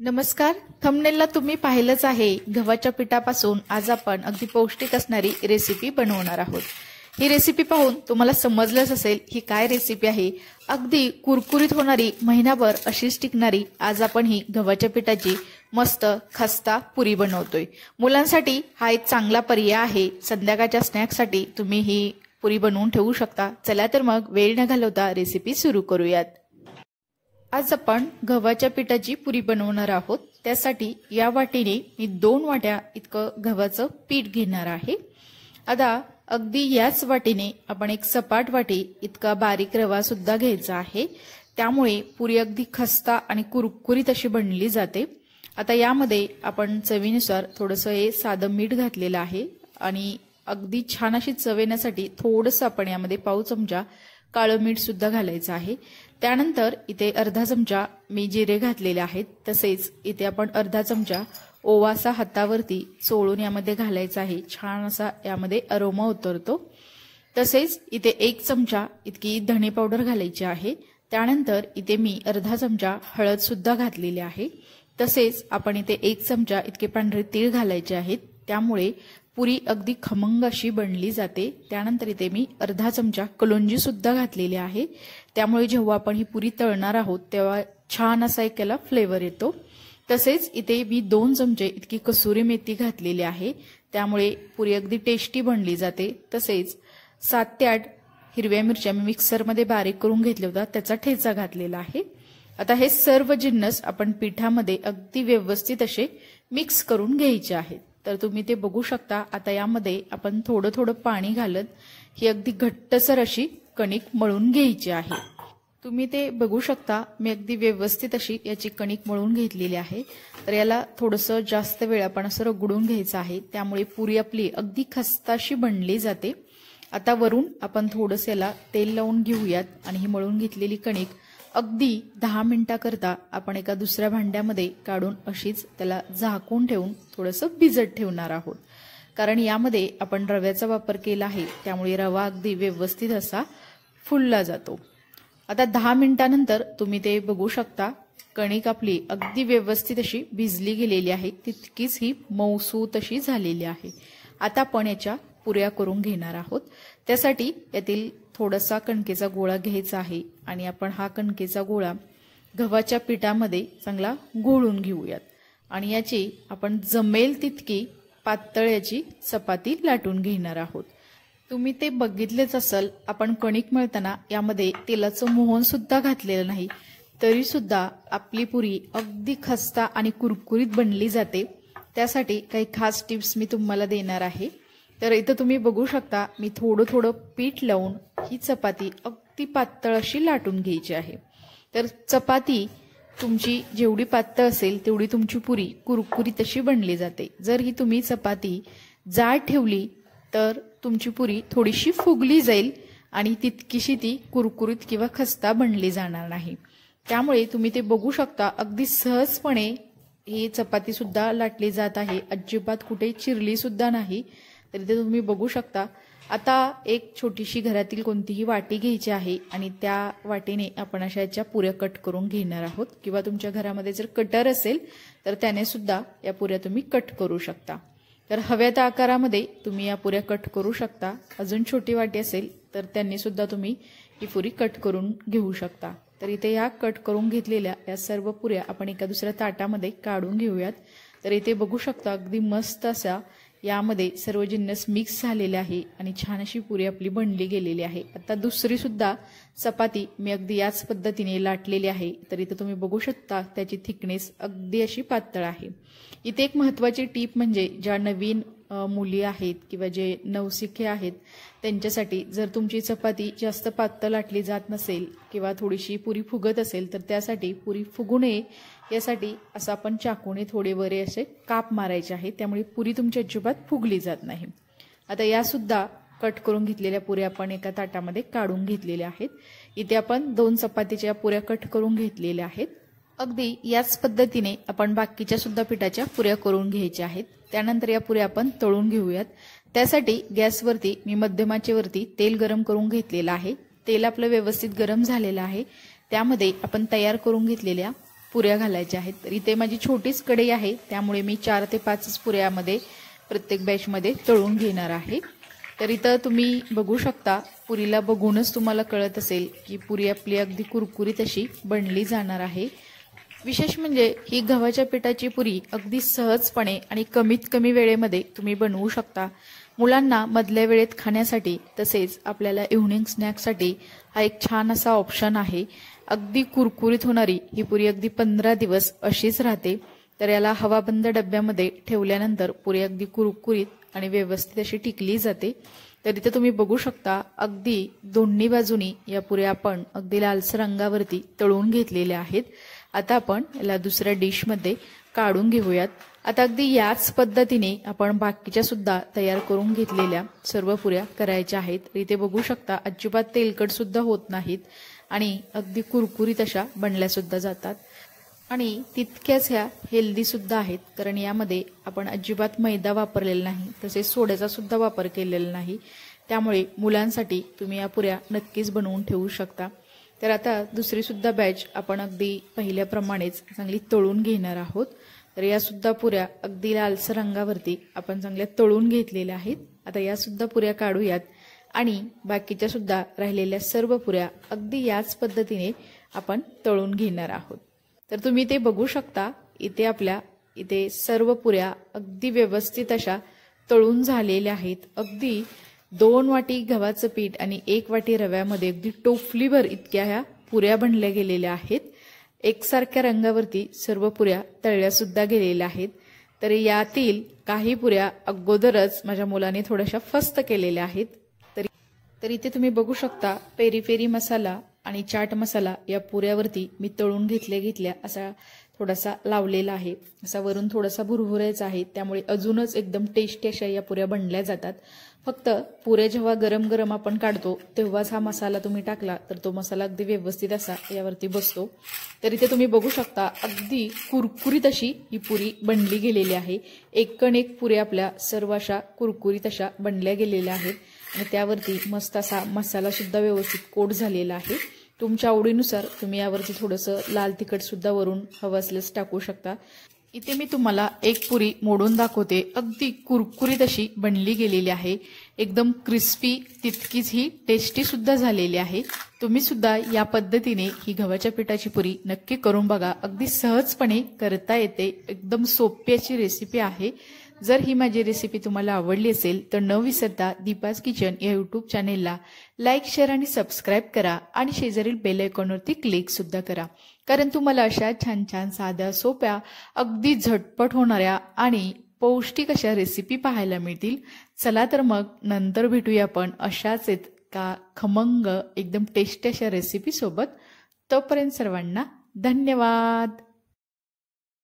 नमस्कार. थंबनेलला तुम्ही पाहिलंच आहे, गव्हाच्या पिठापासून आज आपण अगदी पौष्टिक असणारी रेसिपी बनवणार आहोत. ही रेसिपी पाहून तुम्हाला समजलंच असेल ही काय रेसिपी आहे. अगदी कुरकुरीत होणारी, महिनाभर अशीच टिकणारी आज आपण ही गव्हाच्या पिठाची मस्त खस्ता पुरी बनवतोय. मुलांसाठी हा एक चांगला पर्याय आहे. संध्याकाळच्या स्नॅक्ससाठी तुम्ही ही पुरी बनवून ठेवू शकता. चला तर मग वेळ न घालवता रेसिपी सुरू करूयात. आज आपण गव्हाच्या पिठाची पुरी बनवणार आहोत. त्यासाठी या वाटीने मी 2 वाट्या इतकं गव्हाचं पीठ घेणार आहे. आता अगदी याच वाटीने आपण एक सपाट वाटी इतका बारीक रवा सुद्धा घ्यायचा आहे. त्यामुळे पुरी अगदी खस्ता आणि कुरकुरीत अशी बनली जाते. आता यामध्ये आपण चवीनुसार थोडंसं हे साधं मीठ घातलेलं आहे आणि अगदी छान अशी चव येण्यासाठी थोडंसं आपण यामध्ये पाव चमचा काळं मीठ सुद्धा घालायचं आहे. त्यानंतर इथे अर्धा चमचा मी जिरे घातलेले आहेत. तसेच इथे आपण अर्धा चमचा ओवा असा हातावरती चोळून यामध्ये घालायचा आहे. छान असा यामध्ये अरोमा उतरतो. तसेच इथे 1 चमचा इतकी धणे पावडर घालायची आहे. त्यानंतर इथे मी अर्धा चमचा हळद सुद्धा घातलेली आहे. तसेच आपण इथे 1 चमचा इतके पांढरे तीळ घालायचे आहेत. त्यामुळे पुरी अगदी खमंग अशी बनली जाते. त्यानंतर इथे मी अर्धा चमचा कलोंजी सुद्धा घातलेली आहे. त्यामुळे जेव्हा आपण ही पुरी तळणार आहोत तेव्हा छान असा एक याला फ्लेवर येतो. तसेच इथे मी 2 चमचे इतकी कसुरी मेथी घातलेली आहे. त्यामुळे पुरी अगदी टेस्टी बनली जाते. तसेच 7 ते 8 हिरव्या मिरच्या मी मिक्सरमध्ये बारीक करून घेतल्या होत्या, त्याचा ठेचा घातलेला आहे. आता हे सर्व जिन्नस आपण पिठामध्ये अगदी व्यवस्थित असे मिक्स करून घ्यायचे आहेत. तर तुम्ही ते बघू शकता. आता यामध्ये आपण थोडं थोडं पाणी घालत ही अगदी घट्टसर अशी कणिक मळून घ्यायची आहे. तुम्ही ते बघू शकता. मी अगदी व्यवस्थित अशी याची कणिक मळून घेतलेली आहे. तर याला थोडंसं जास्त वेळ आपण असं रगडून घ्यायचं आहे. त्यामुळे पुरी आपली अगदी खस्ता अशी बनली जाते. आता वरून आपण थोडंसं याला तेल लावून घेऊयात आणि ही मळून घेतलेली कणिक अगदी 10 मिनिटाकरता आपण एका दुसऱ्या भांड्यामध्ये काढून अशीच त्याला झाकून ठेवून थोडंसं भिजत ठेवणार आहोत. कारण यामध्ये आपण रव्याचा वापर केला आहे. त्यामुळे रवा अगदी व्यवस्थित असा फुलला जातो. आता 10 मिनिटानंतर तुम्ही ते बघू शकता. कणिक आपली अगदी व्यवस्थित अशी भिजली गेलेली आहे. तितकीच ही मऊसूत अशी झालेली आहे. आता आपण याच्या पुऱ्या करून घेणार आहोत. त्यासाठी यातील थोडासा कणकेचा गोळा घ्यायचा आहे आणि आपण हा कणकेचा गोळा गव्हाच्या पिठामध्ये चांगला घोळून घेऊयात आणि याची आपण जमेल तितकी पातळ याची चपाती लाटून घेणार आहोत. तुम्ही ते बघितलेच असाल, आपण कणिक मळताना यामध्ये तेलाचं मोहन सुद्धा घातलेलं नाही, तरी सुद्धा आपली पुरी अगदी खस्ता आणि कुरकुरीत बनली जाते. त्यासाठी काही खास टिप्स मी तुम्हाला देणार आहे. तर इथं तुम्ही बघू शकता, मी थोडं थोडं पीठ लावून ही चपाती अगदी पातळ अशी लाटून घ्यायची आहे. तर चपाती तुमची जेवढी पातळ असेल तेवढी तुमची पुरी कुरकुरीत अशी बनली जाते. जर ही तुम्ही चपाती जाड ठेवली तर तुमची पुरी थोडीशी फुगली जाईल आणि तितकीशी ती कुरकुरीत किंवा खस्ता बनली जाणार नाही. त्यामुळे तुम्ही ते बघू शकता, अगदी सहजपणे ही चपाती सुद्धा लाटली जात आहे. अजिबात कुठे चिरली सुद्धा नाही. तर इथे तुम्ही बघू शकता. आता एक छोटीशी घरातील कोणतीही वाटी घ्यायची आहे आणि त्या वाटीने आपण अशा याच्या पुऱ्या कट करून घेणार आहोत. किंवा तुमच्या घरामध्ये जर कटर असेल तर त्याने सुद्धा या पुऱ्या तुम्ही कट करू शकता. तर हव्या त्या आकारामध्ये तुम्ही या पुऱ्या कट करू शकता. अजून छोटी वाटी असेल तर त्यांनी सुद्धा तुम्ही ही पुरी कट करून घेऊ शकता. तर इथे या कट करून घेतलेल्या या सर्व पुऱ्या आपण एका दुसऱ्या ताटामध्ये काढून घेऊयात. तर इथे बघू शकता अगदी मस्त असा यामध्ये सर्व जिन्नस मिक्स झालेले आहे आणि छान अशी पुरी आपली बनली गेलेली आहे. आता दुसरी सुद्धा चपाती मी अगदी याच पद्धतीने लाटलेली आहे. तर इथे तुम्ही बघू शकता त्याची थिकनेस अगदी अशी पातळ आहे. इथे एक महत्त्वाची टीप म्हणजे ज्या नवीन मुली आहेत किंवा जे नवशिके आहेत त्यांच्यासाठी, जर तुमची चपाती जास्त पातळ लाटली जात नसेल किंवा थोडीशी पुरी फुगत असेल तर त्यासाठी पुरी फुगू नये यासाठी असं आपण चाकूने थोडे बरे असे काप मारायचे आहेत. त्यामुळे पुरी तुमची अजिबात फुगली जात नाही. आता या सुद्धा कट करून घेतलेल्या पुऱ्या आपण एका ताटामध्ये काढून घेतलेल्या आहेत. इथे आपण 2 चपातीच्या पुऱ्या कट करून घेतलेल्या आहेत. अगदी याच पद्धतीने आपण बाकीच्या सुद्धा पिठाच्या पुऱ्या करून घ्यायच्या आहेत. त्यानंतर या पुऱ्या आपण तळून घेऊयात. त्यासाठी गॅसवरती मी मध्यम आचेवरती तेल गरम करून घेतलेलं आहे. तेल आपलं व्यवस्थित गरम झालेलं आहे. त्यामध्ये आपण तयार करून घेतलेल्या पुऱ्या घालायच्या आहेत। तर इथे माझी छोटीच कढई आहे, त्यामुळे मी 4 ते 5 पुऱ्यामध्ये प्रत्येक बॅचमध्ये तळून घेणार आहे। तर इथं तुम्ही बघू शकता, पुरीला बघूनच तुम्हाला कळत असेल की पुरी आपली अगदी कुरकुरीत अशी बनली जाणार आहे। विशेष म्हणजे ही गव्हाच्या पिठाची पुरी अगदी सहजपणे आणि कमीत कमी वेळेमध्ये तुम्ही बनवू शकता। मुलांना मधल्या वेळेत खाण्यासाठी तसेच आपल्याला इव्हनिंग स्नॅक्ससाठी हा एक छान असा ऑप्शन आहे। अगदी कुरकुरीत होणारी ही पुरी अगदी 15 दिवस अशीच राहते। तर याला हवाबंद डब्यामध्ये ठेवल्यानंतर पुरी अगदी कुरकुरीत आणि व्यवस्थित अशी टिकली जाते। तर इथे तुम्ही बघू शकता, अगदी दोन्ही बाजूनी या पुऱ्या आपण अगदी लालसर रंगावरती तळून घेतलेल्या आहेत। आता आपण याला दुसऱ्या डिशमध्ये काढून घेऊयात। आता अगदी याच पद्धतीने आपण बाकीच्या सुद्धा तयार करून घेतलेल्या सर्व पुऱ्या करायच्या आहेत। इथे बघू शकता, अजिबात तेलकट सुद्धा होत नाहीत आणि अगदी कुरकुरीत अशा बनल्या सुद्धा जातात आणि तितक्याच ह्या हेल्दी सुद्धा आहेत, कारण यामध्ये आपण अजिबात मैदा वापरलेला नाही, तसेच सोड्याचा सुद्धा वापर केलेला नाही। त्यामुळे मुलांसाठी तुम्ही या पुऱ्या नक्कीच बनवून ठेवू शकता। तर आता दुसरी सुद्धा बॅच आपण अगदी पहिल्याप्रमाणेच चांगली तळून घेणार आहोत। तर या सुद्धा पुऱ्या अगदी लालसर रंगावरती आपण चांगल्या तळून घेतलेल्या आहेत। आता या सुद्धा पुऱ्या काढूयात आणि बाकीच्या सुद्धा राहिलेल्या सर्व पुऱ्या अगदी याच पद्धतीने आपण तळून घेणार आहोत। तर तुम्ही ते बघू शकता, इथे सर्व पुऱ्या अगदी व्यवस्थित अशा तळून झालेल्या आहेत। अगदी 2 वाटी गव्हाचं पीठ आणि 1 वाटी रव्यामध्ये अगदी टोपलीभर इतक्या ह्या पुऱ्या बनल्या गेलेल्या आहेत। एकसारख्या रंगावरती सर्व पुऱ्या तळल्या सुद्धा गेलेल्या आहेत। तर यातील काही पुऱ्या अगोदरच माझ्या मुलाने थोड्याशा फस्त केलेल्या आहेत। तर इथे तुम्ही बघू शकता, पेरी पेरी मसाला आणि चाट मसाला या पुऱ्यावरती मी तळून घेतल्या असा थोडासा लावलेला आहे। असा वरून थोडासा भुरभुरायचा आहे, त्यामुळे अजूनच एकदम टेस्टी अशा या पुऱ्या बनल्या जातात। फक्त पुऱ्या जेव्हा गरम गरम आपण काढतो तेव्हाच हा मसाला तुम्ही टाकला तर तो मसाला अगदी व्यवस्थित असा यावरती बसतो। तर इथे तुम्ही बघू शकता, अगदी कुरकुरीत अशी ही पुरी बनली गेलेली आहे। एकण एक पुऱ्या आपल्या सर्व अशा कुरकुरीत अशा बनल्या गेलेल्या आहेत आणि त्यावरती मस्त असा मसाला सुद्धा व्यवस्थित कोट झालेला आहे। तुमच्या आवडीनुसार तुम्ही यावरती थोडंसं लाल तिखट सुद्धा वरून हवं असल्यास टाकू शकता। इथे मी तुम्हाला एक पुरी मोडून दाखवते, अगदी कुरकुरीत अशी बनली गेलेली आहे। एकदम क्रिस्पी, तितकीच ही टेस्टी सुद्धा झालेली आहे। तुम्ही सुद्धा या पद्धतीने ही गव्हाच्या पिठाची पुरी नक्की करून बघा, अगदी सहजपणे करता येते। एकदम सोपी अशी रेसिपी आहे। जर ही माझी रेसिपी तुम्हाला आवडली असेल तर न विसरता दीपाज किचन या यूट्यूब चॅनेलला लाईक, शेअर आणि सबस्क्राईब करा आणि शेजारील बेल आयकॉनवरती क्लिक सुद्धा करा, कारण तुम्हाला अशा छान छान साध्या सोप्या अगदी झटपट होणाऱ्या आणि पौष्टिक अशा रेसिपी पाहायला मिळतील। चला तर मग नंतर भेटूया आपण अशाच का खमंग एकदम टेस्टी अशा रेसिपी सोबत। तोपर्यंत सर्वांना धन्यवाद।